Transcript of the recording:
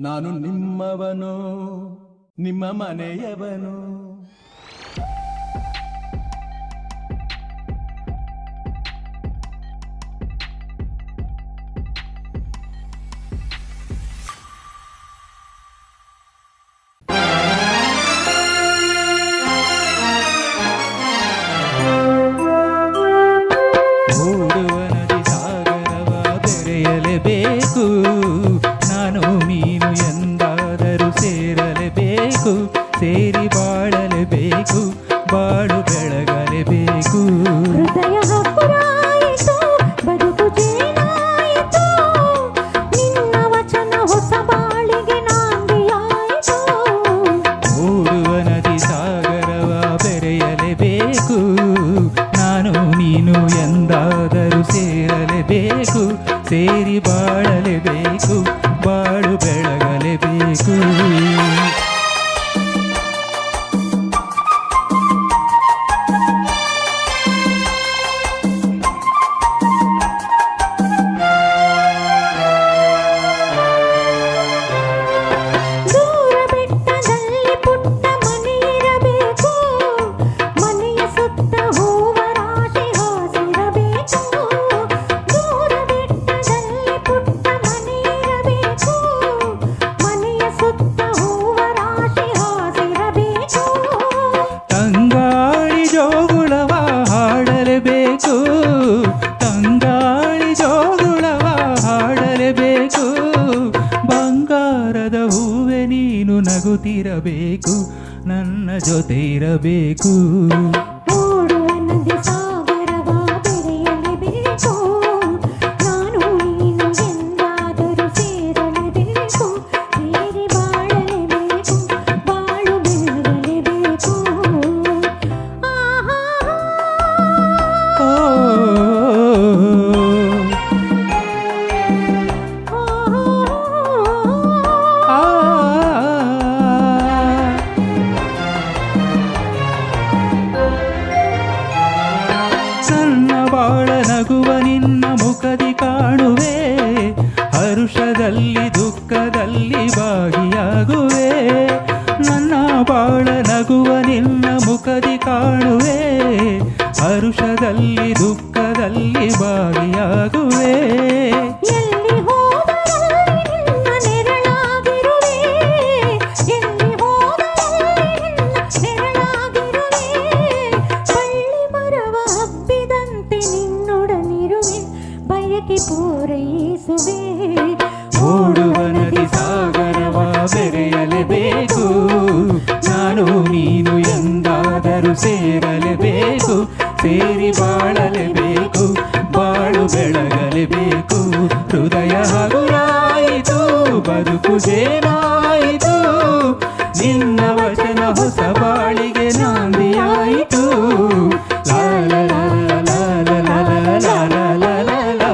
ನಾನು ನಿಮ್ಮವನು ನಿಮ್ಮ ಮನೆಯವನು. ಬೇಕು ನಾನು ನೀನು ಎಂದಾದರೂ ಸೇರಲೇಬೇಕು, ಸೇರಿ ಬಾಳಲೇಬೇಕು, ಬಾಳು ಬೆಳಗಲೇಬೇಕು. ಹೃದಯ ಹಗುರಾಯಿತು, ಬದುಕು ಜೇನಾಯಿತು, ನಿನ್ನ ವಚನ ಹೊಸ ಬಾಳಿಗೆ ನಾಂದಿಯಾಯಿತು. ಓಡುವ ನದಿ ಸಾಗರವ ಬೆರೆಯಲೇಬೇಕು, ನಾನು ನೀನು ಎಂದಾದರೂ ಸೇರಲೇಬೇಕು, ಸೇರಿ ಬಾಳಲೇಬೇಕು, ಬಾಳು ಬೆಳಗಲೇಬೇಕು. ತಂಗಾಳಿ ಜೋಗುಳವ ಹಾಡಲೇಬೇಕು, ಬಂಗಾರದ ಹೂವೆ ನೀನು ನಗುತ್ತಿರಬೇಕು, ನನ್ನ ಜೊತೆ ಇರಬೇಕು. ಓಡುವ ನದಿ ಸಾಗರವ ಬೆರೆಯಲೇಬೇಕು, ನಾನು ನೀನು ಎಂದಾದರೂ ಸೇರಲೇಬೇಕು, ಸೇರಿ ಬಾಳಲೇಬೇಕು, ಬಾಳು ಬೆಳಗಲೇಬೇಕು. ಸಣ್ಣ ಬಾಳ ನಗುವ ನಿನ್ನ ಮುಖದಿ ಕಾಣುವೆ, ಹರುಷದಲ್ಲಿ ದುಃಖದಲ್ಲಿ ಭಾಗಿಯಾಗುವೆ. ನನ್ನ ಬಾಳ ನಗುವ ನಿನ್ನ ಮುಖದಿ ಕಾಣುವೆ, ಹರುಷದಲ್ಲಿ ದುಃಖದಲ್ಲಿ ಭಾಗಿಯಾಗುವೆ. ಎಲ್ಲಿ ಹೋದರಲ್ಲಿ ನಿನ್ನ ನೆರಳಾಗಿರುವೆ, ಎಲ್ಲಿ ಹೋದರಲ್ಲಿ ನಿನ್ನ ನೆರಳಾಗಿರುವೆ, ಬಳ್ಳಿ ಮರವ ಹಬ್ಬಿದಂತೆ ನಿನ್ನೊಡನಿರುವೆ, ಬಯಕೆ ಪೂರೈಸುವೆ. ಓಡುವ ನದಿ ಸಾಗರವ ಬೆರೆಯಲೇಬೇಕು, ನಾನು ನೀನು ಎಂದಾದರೂ ಸೇರಲೇಬೇಕು, ಸೇರಿ ಬಾಳಲೇಬೇಕು, ಬಾಳು ಬೆಳಗಲೇಬೇಕು. ಹೃದಯ ಹಗುರಾಯಿತು, ಬದುಕು ಜೇನಾಯಿತು, ನಿನ್ನ ವಚನ ಹೊಸ ಬಾಳಿಗೆ ನಾಂದಿಯಾಯಿತು. ಲಾ ಲಾ ಲಾ ಲಾ ಲಾ ಲಾ ಲಾ ಲಾ ಲಾ ಲಾ ಲಾ.